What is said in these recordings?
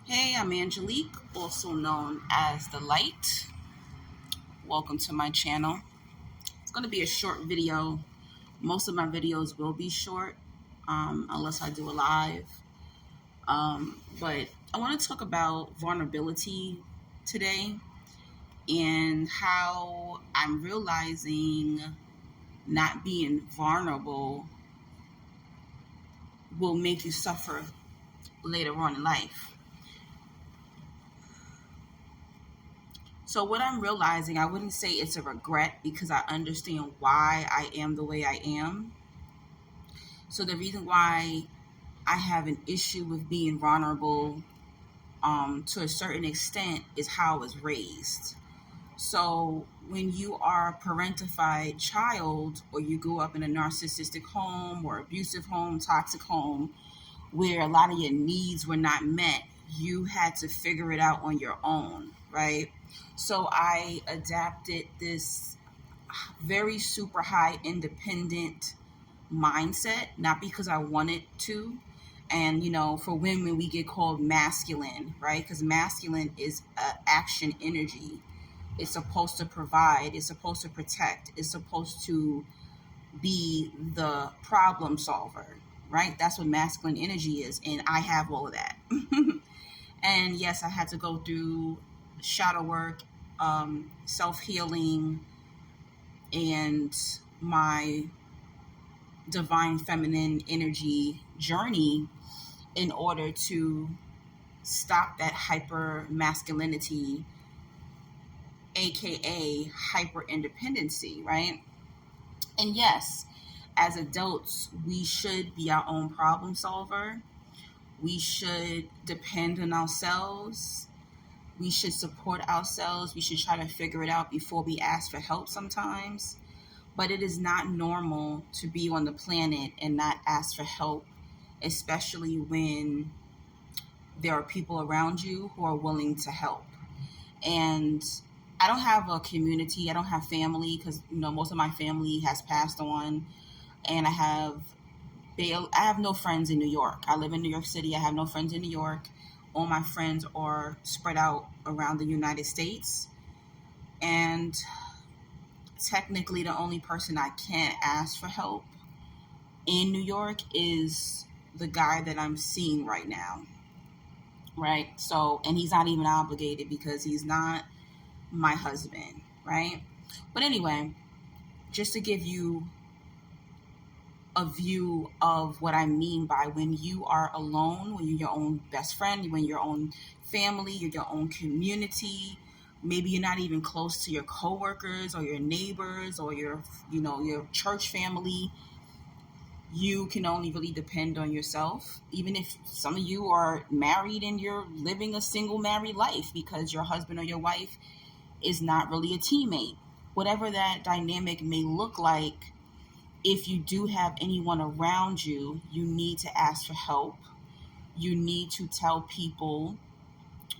Hey, I'm Angelique, also known as The Light. Welcome to my channel. It's going to be a short video. Most of my videos will be short, unless I do a live. But I want to talk about vulnerability today and how I'm realizing not being vulnerable will make you suffer later on in life. So what I'm realizing, I wouldn't say it's a regret because I understand why I am the way I am. So the reason why I have an issue with being vulnerable to a certain extent is how I was raised. So when you are a parentified child or you grew up in a narcissistic home or abusive home, toxic home, where a lot of your needs were not met, you had to figure it out on your own, right? So I adapted this very super high independent mindset, not because I wanted to. And, for women, we get called masculine, right? Because masculine is action energy. It's supposed to provide, it's supposed to protect, it's supposed to be the problem solver, right? That's what masculine energy is. And I have all of that. And yes, I had to go through shadow work, self healing, and my divine feminine energy journey in order to stop that hyper masculinity, aka hyper independency, right? And yes, as adults, we should be our own problem solver. We should depend on ourselves. We should support ourselves. We should try to figure it out before we ask for help sometimes. But it is not normal to be on the planet and not ask for help, especially when there are people around you who are willing to help. And I don't have a community. I don't have family because most of my family has passed on, and I have no friends in New York. I live in New York City. I have no friends in New York. All my friends are spread out around the United States. And technically, the only person I can't ask for help in New York is the guy that I'm seeing right now. Right? So, and he's not even obligated because he's not my husband. Right? But anyway, just to give you a view of what I mean by when you are alone, when you're your own best friend, when you're your own family, you're your own community. Maybe you're not even close to your coworkers or your neighbors or your church family. You can only really depend on yourself. Even if some of you are married and you're living a single married life because your husband or your wife is not really a teammate. Whatever that dynamic may look like, if you do have anyone around you, you need to ask for help. You need to tell people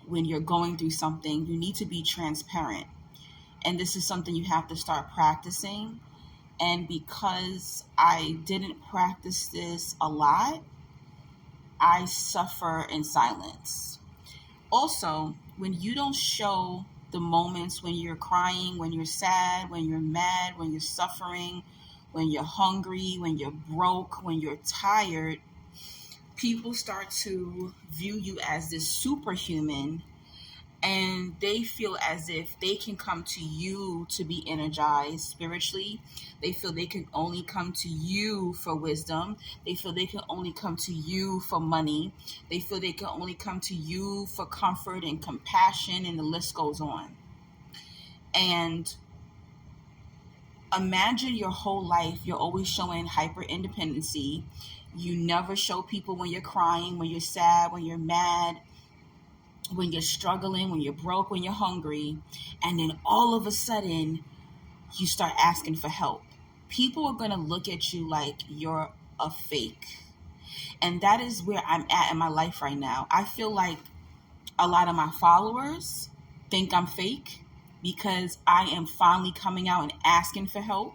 when you're going through something. You need to be transparent. And this is something you have to start practicing. And because I didn't practice this a lot, I suffer in silence. Also, when you don't show the moments when you're crying, when you're sad, when you're mad, when you're suffering, when you're hungry, when you're broke, when you're tired, people start to view you as this superhuman, and they feel as if they can come to you to be energized spiritually. They feel they can only come to you for wisdom. They feel they can only come to you for money. They feel they can only come to you for comfort and compassion, and the list goes on. And imagine your whole life, you're always showing hyper independency. You never show people when you're crying, when you're sad, when you're mad, when you're struggling, when you're broke, when you're hungry. And then all of a sudden, you start asking for help. People are going to look at you like you're a fake. And that is where I'm at in my life right now. I feel like a lot of my followers think I'm fake because I am finally coming out and asking for help.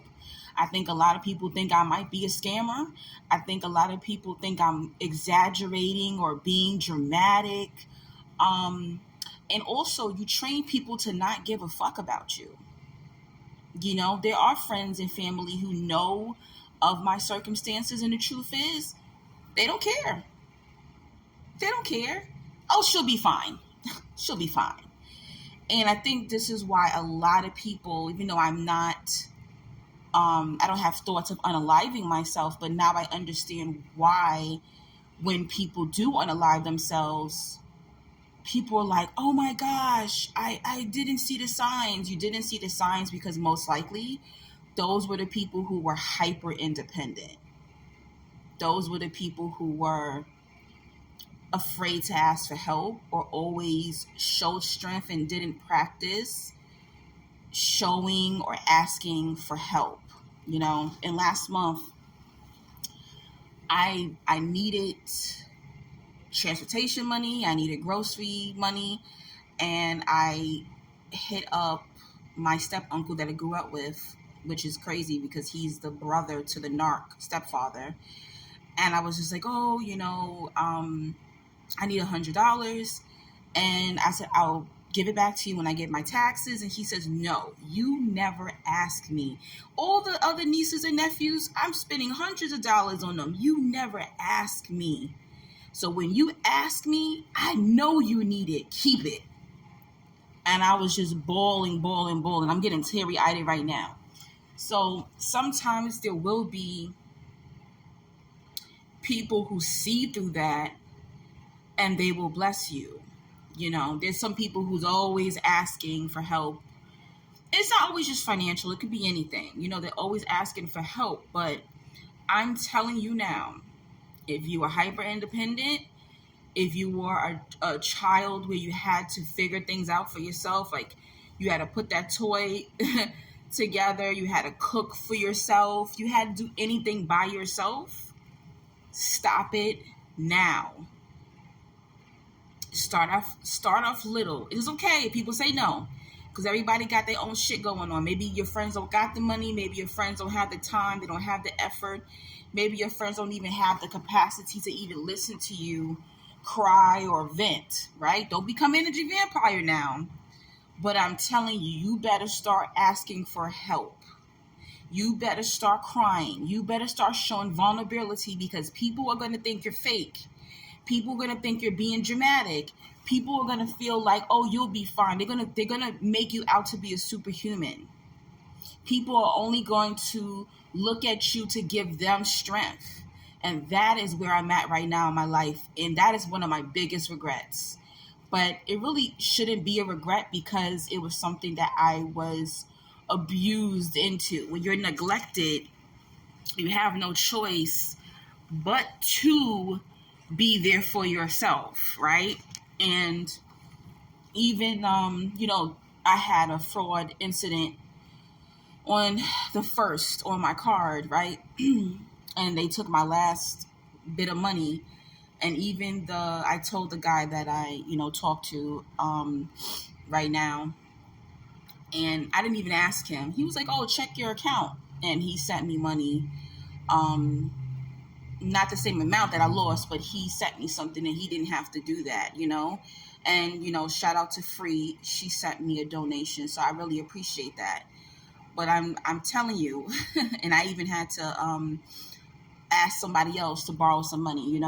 I think a lot of people think I might be a scammer. I think a lot of people think I'm exaggerating or being dramatic And also, you train people to not give a fuck about you. You know, there are friends and family who know of my circumstances, and the truth is, they don't care. They don't care. Oh, she'll be fine. She'll be fine. And I think this is why a lot of people, even though I'm not, I don't have thoughts of unaliving myself, but now I understand why when people do unalive themselves, people are like, oh my gosh, I didn't see the signs. You didn't see the signs because most likely those were the people who were hyper independent. Those were the people who were afraid to ask for help or always showed strength and didn't practice showing or asking for help. You know, and last month I needed transportation money, I needed grocery money, and I hit up my step uncle that I grew up with, which is crazy because he's the brother to the narc stepfather. And I was just like, oh, I need $100. And I said, I'll give it back to you when I get my taxes. And he says, no, you never ask me. All the other nieces and nephews, I'm spending hundreds of dollars on them. You never ask me. So when you ask me, I know you need it. Keep it. And I was just bawling. I'm getting teary-eyed right now. So sometimes there will be people who see through that and they will bless you. You know, there's some people who's always asking for help. It's not always just financial. It could be anything. You know, they're always asking for help. But I'm telling you now, if you are hyper independent, if you were a child where you had to figure things out for yourself, like you had to put that toy together, you had to cook for yourself, you had to do anything by yourself, stop it now. Start off little. It's okay if people say no, because everybody got their own shit going on. Maybe your friends don't got the money, maybe your friends don't have the time, they don't have the effort, maybe your friends don't even have the capacity to even listen to you cry or vent, right? Don't become energy vampire now. But I'm telling you, you better start asking for help. You better start crying. You better start showing vulnerability, because people are going to think you're fake. People are going to think you're being dramatic. People are going to feel like, oh, you'll be fine. They're going to make you out to be a superhuman. People are only going to look at you to give them strength. And that is where I'm at right now in my life. And that is one of my biggest regrets. But it really shouldn't be a regret, because it was something that I was abused into. When you're neglected, you have no choice but to be there for yourself, right? And even, I had a fraud incident on the 1st on my card, right? And they took my last bit of money. And even I told the guy that I, talked to right now, and I didn't even ask him. He was like, oh, check your account. And he sent me money, not the same amount that I lost, but he sent me something and he didn't have to do that, And, shout out to Free. She sent me a donation. So I really appreciate that. But I'm telling you, and I even had to ask somebody else to borrow some money,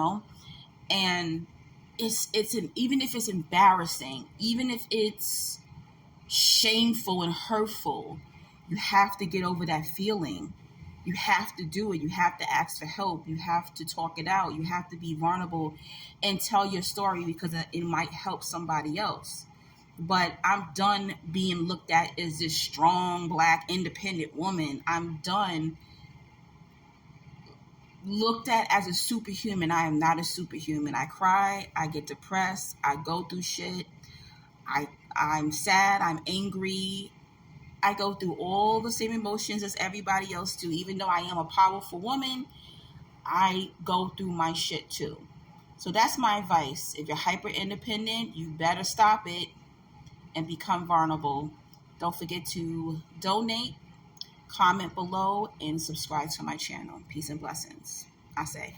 And even if it's embarrassing, even if it's shameful and hurtful, you have to get over that feeling. You have to do it. You have to ask for help. You have to talk it out. You have to be vulnerable and tell your story, because it might help somebody else. But I'm done being looked at as this strong, Black, independent woman. I'm done looked at as a superhuman. I am not a superhuman. I cry. I get depressed. I go through shit. I'm sad. I'm angry. I go through all the same emotions as everybody else do. Even though I am a powerful woman, I go through my shit too. So that's my advice. If you're hyper independent, you better stop it and become vulnerable. Don't forget to donate, comment below, and subscribe to my channel. Peace and blessings, I say.